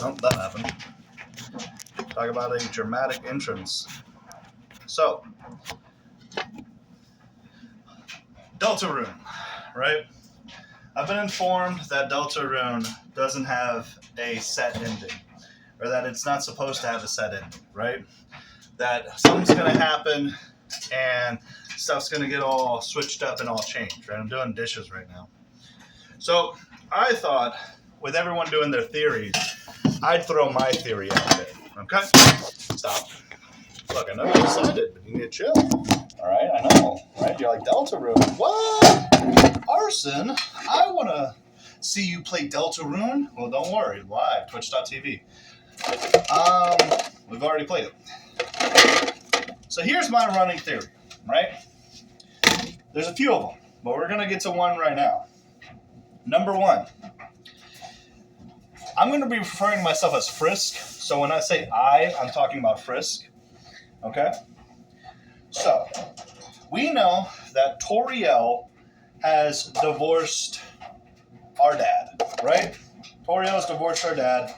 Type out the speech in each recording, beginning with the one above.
Oh, that happened. Talk about a dramatic entrance. So, Deltarune, right? I've been informed that Deltarune doesn't have a set ending, or that it's not supposed to have a set ending, right? That something's going to happen and stuff's going to get all switched up and all changed, right? I'm doing dishes right now. So I thought, with everyone doing their theories, I'd throw my theory out there, okay? Stop. Look, I know you're excited, but you need to chill. All right, I know, right? You're like, Deltarune, what? Arson, I want to see you play Deltarune. Well, don't worry, live, twitch.tv. We've already played it. So here's my running theory, right? There's a few of them, but we're going to get to one right now. Number one, I'm going to be referring to myself as Frisk. So when I say I'm talking about Frisk. Okay? So, we know that Toriel has divorced our dad, right? Toriel has divorced our dad,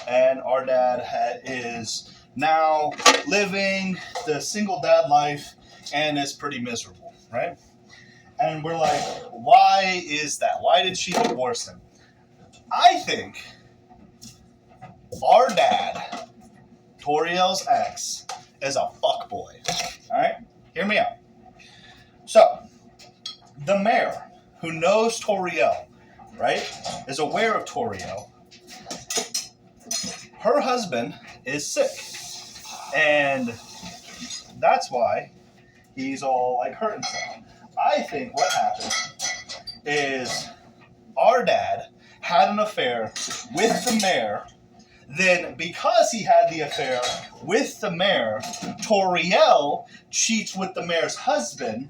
and our dad is now living the single dad life and is pretty miserable, right? And we're like, why is that? Why did she divorce him? I think our dad, Toriel's ex, is a fuckboy. Alright? Hear me out. So, the mayor, who knows Toriel, right, is aware of Toriel. Her husband is sick. And that's why he's all like hurt himself. I think what happened is our dad had an affair with the mayor. Then, because he had the affair with the mayor, Toriel cheats with the mayor's husband,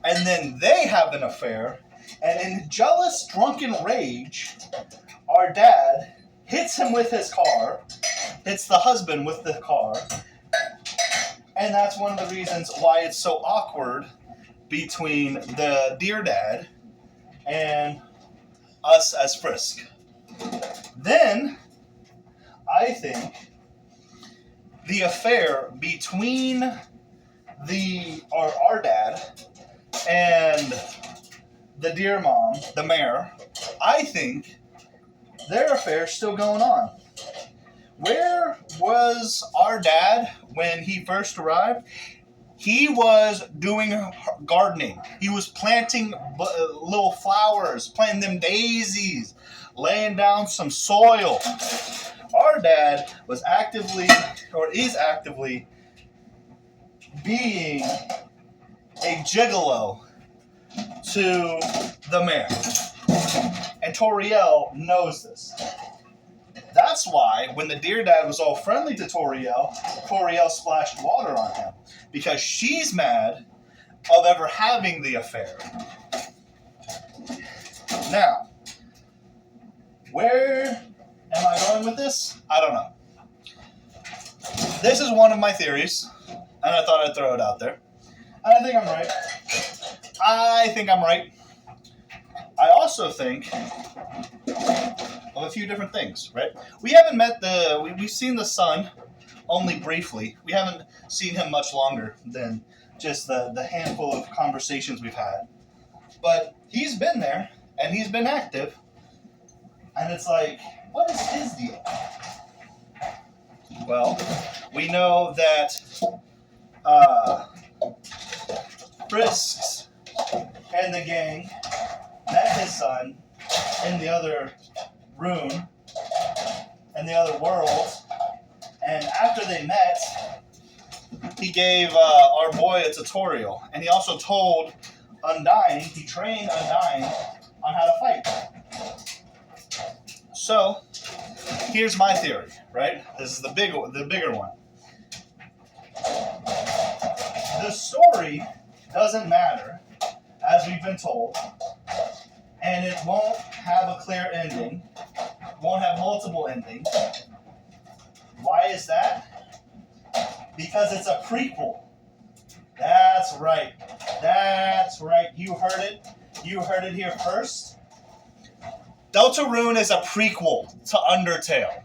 and then they have an affair, and in jealous, drunken rage, our dad hits him with his car, hits the husband with the car, and that's one of the reasons why it's so awkward between the dear dad and us as Frisk. Then, I think the affair between our dad and the dear mom, the mayor, I think their affair is still going on. Where was our dad when he first arrived? He was doing gardening. He was planting little flowers, planting them daisies, laying down some soil. Our dad was actively, or is actively, being a gigolo to the mayor. And Toriel knows this. That's why when the dear dad was all friendly to Toriel, Toriel splashed water on him. Because she's mad of ever having the affair. Now, where am I going with this? I don't know. This is one of my theories, and I thought I'd throw it out there. And I think I'm right. I also think of a few different things, right? We haven't met we've seen the son only briefly. We haven't seen him much longer than just the handful of conversations we've had. But he's been there, and he's been active. And it's like, what is his deal? Well, we know that Frisks and the gang met his son in the other room, in the other world, and after they met, he gave our boy a tutorial, and he also told Undying, he trained Undying on how to fight. So, here's my theory, right? This is the bigger one. The story doesn't matter, as we've been told, and it won't have a clear ending, won't have multiple endings. Why is that? Because it's a prequel. That's right. You heard it. You heard it here first. Deltarune is a prequel to Undertale.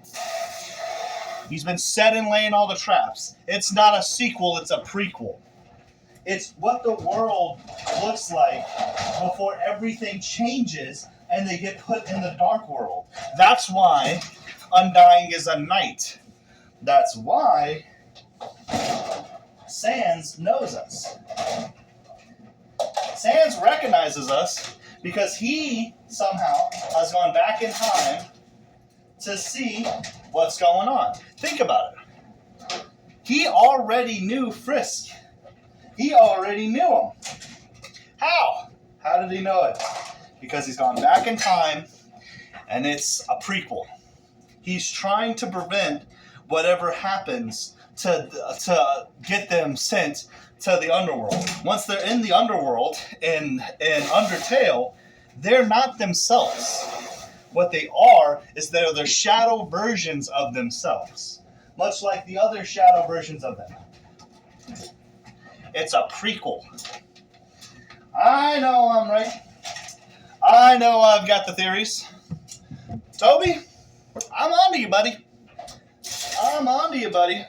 He's been setting laying all the traps. It's not a sequel, it's a prequel. It's what the world looks like before everything changes and they get put in the dark world. That's why Undying is a knight. That's why Sans knows us. Sans recognizes us because he somehow has gone back in time to see what's going on. Think about it. He already knew Frisk. He already knew him. How? How did he know it? Because he's gone back in time, and it's a prequel. He's trying to prevent whatever happens to get them sent to the underworld. Once they're in the underworld, in Undertale, they're not themselves. What they are is they're the shadow versions of themselves, much like the other shadow versions of them. It's a prequel. I know I'm right. I know I've got the theories. Toby, I'm on to you, buddy. I'm on to you, buddy.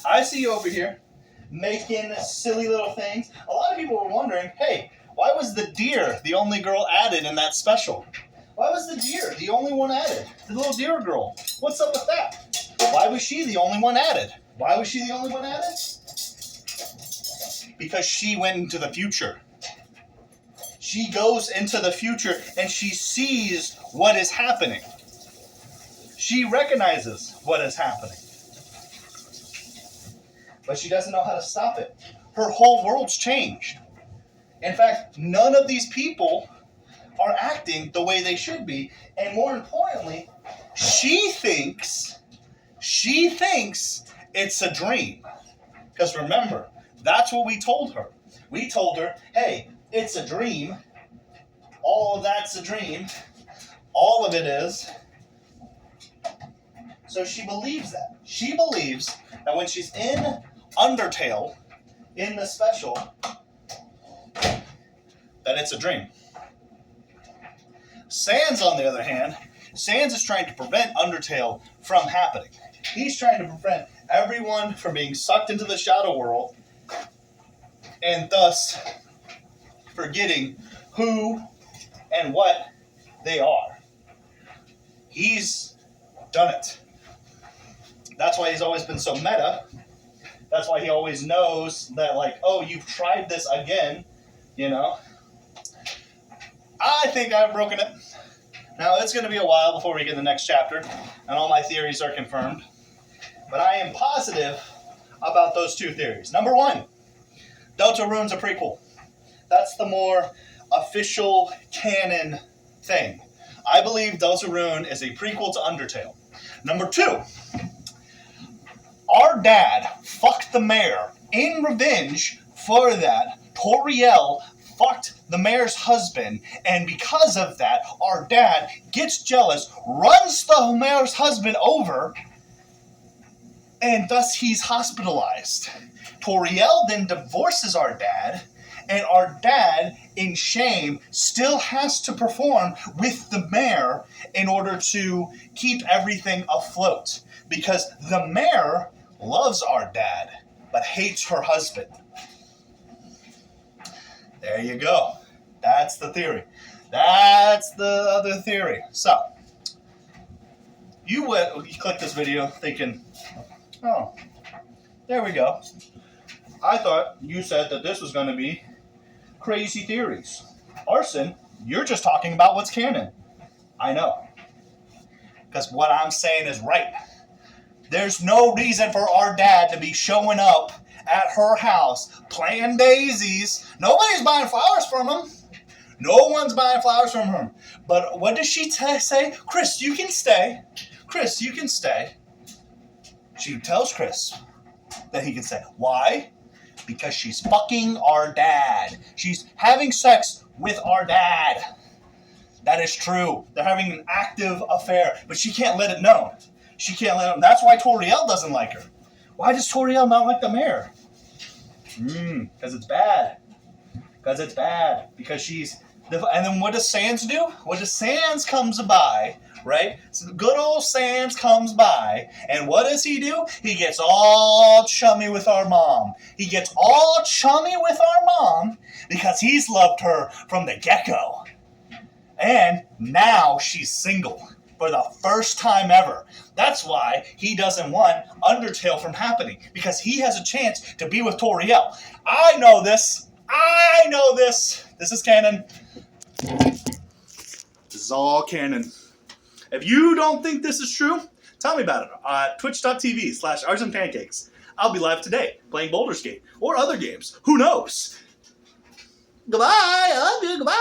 I see you over here making silly little things. A lot of people were wondering, hey, why was the deer the only girl added in that special? Why was the deer the only one added? The little deer girl. What's up with that? Why was she the only one added? Why was she the only one added? Because she went into the future. She goes into the future and she sees what is happening. She recognizes what is happening. But she doesn't know how to stop it. Her whole world's changed. In fact, none of these people are acting the way they should be. And more importantly, she thinks it's a dream. Because remember, that's what we told her. We told her, hey, it's a dream. All of that's a dream. All of it is. So she believes that. She believes that when she's in Undertale, in the special, that it's a dream. Sans, on the other hand, Sans is trying to prevent Undertale from happening. He's trying to prevent everyone from being sucked into the shadow world and thus forgetting who and what they are. He's done it. That's why he's always been so meta. That's why he always knows that, like, oh, you've tried this again, you know. I think I've broken it. Now, it's going to be a while before we get the next chapter, and all my theories are confirmed. But I am positive about those two theories. Number one, Deltarune's a prequel. That's the more official canon thing. I believe Deltarune is a prequel to Undertale. Number two, our dad fucked the mayor. In revenge for that, Toriel fucked the mayor's husband, and because of that, our dad gets jealous, runs the mayor's husband over, and thus he's hospitalized. Toriel then divorces our dad, and our dad, in shame, still has to perform with the mayor in order to keep everything afloat. Because the mayor loves our dad, but hates her husband. There you go. That's the theory. That's the other theory. So, you click this video thinking, oh, there we go. I thought you said that this was going to be crazy theories. Arson, you're just talking about what's canon. I know. Because what I'm saying is right. There's no reason for our dad to be showing up at her house playing daisies. Nobody's buying flowers from him. No one's buying flowers from him. But what does she say? Chris, you can stay. Chris, you can stay. She tells Chris that he can stay. Why? Because she's fucking our dad. She's having sex with our dad. That is true. They're having an active affair, but she can't let it known. She can't let him. That's why Toriel doesn't like her. Why does Toriel not like the mayor? Because it's bad. Because it's bad. Because she's... And then what does Sans do? What does Sans comes by right? So good old Sans comes by, and what does he do? He gets all chummy with our mom. He gets all chummy with our mom because he's loved her from the get-go. And now she's single for the first time ever. That's why he doesn't want Undertale from happening, because he has a chance to be with Toriel. I know this. I know this. This is canon. This is all canon. If you don't think this is true, tell me about it at twitch.tv/artsandpancakes. I'll be live today playing Baldur's Gate or other games. Who knows? Goodbye. I love you. Goodbye.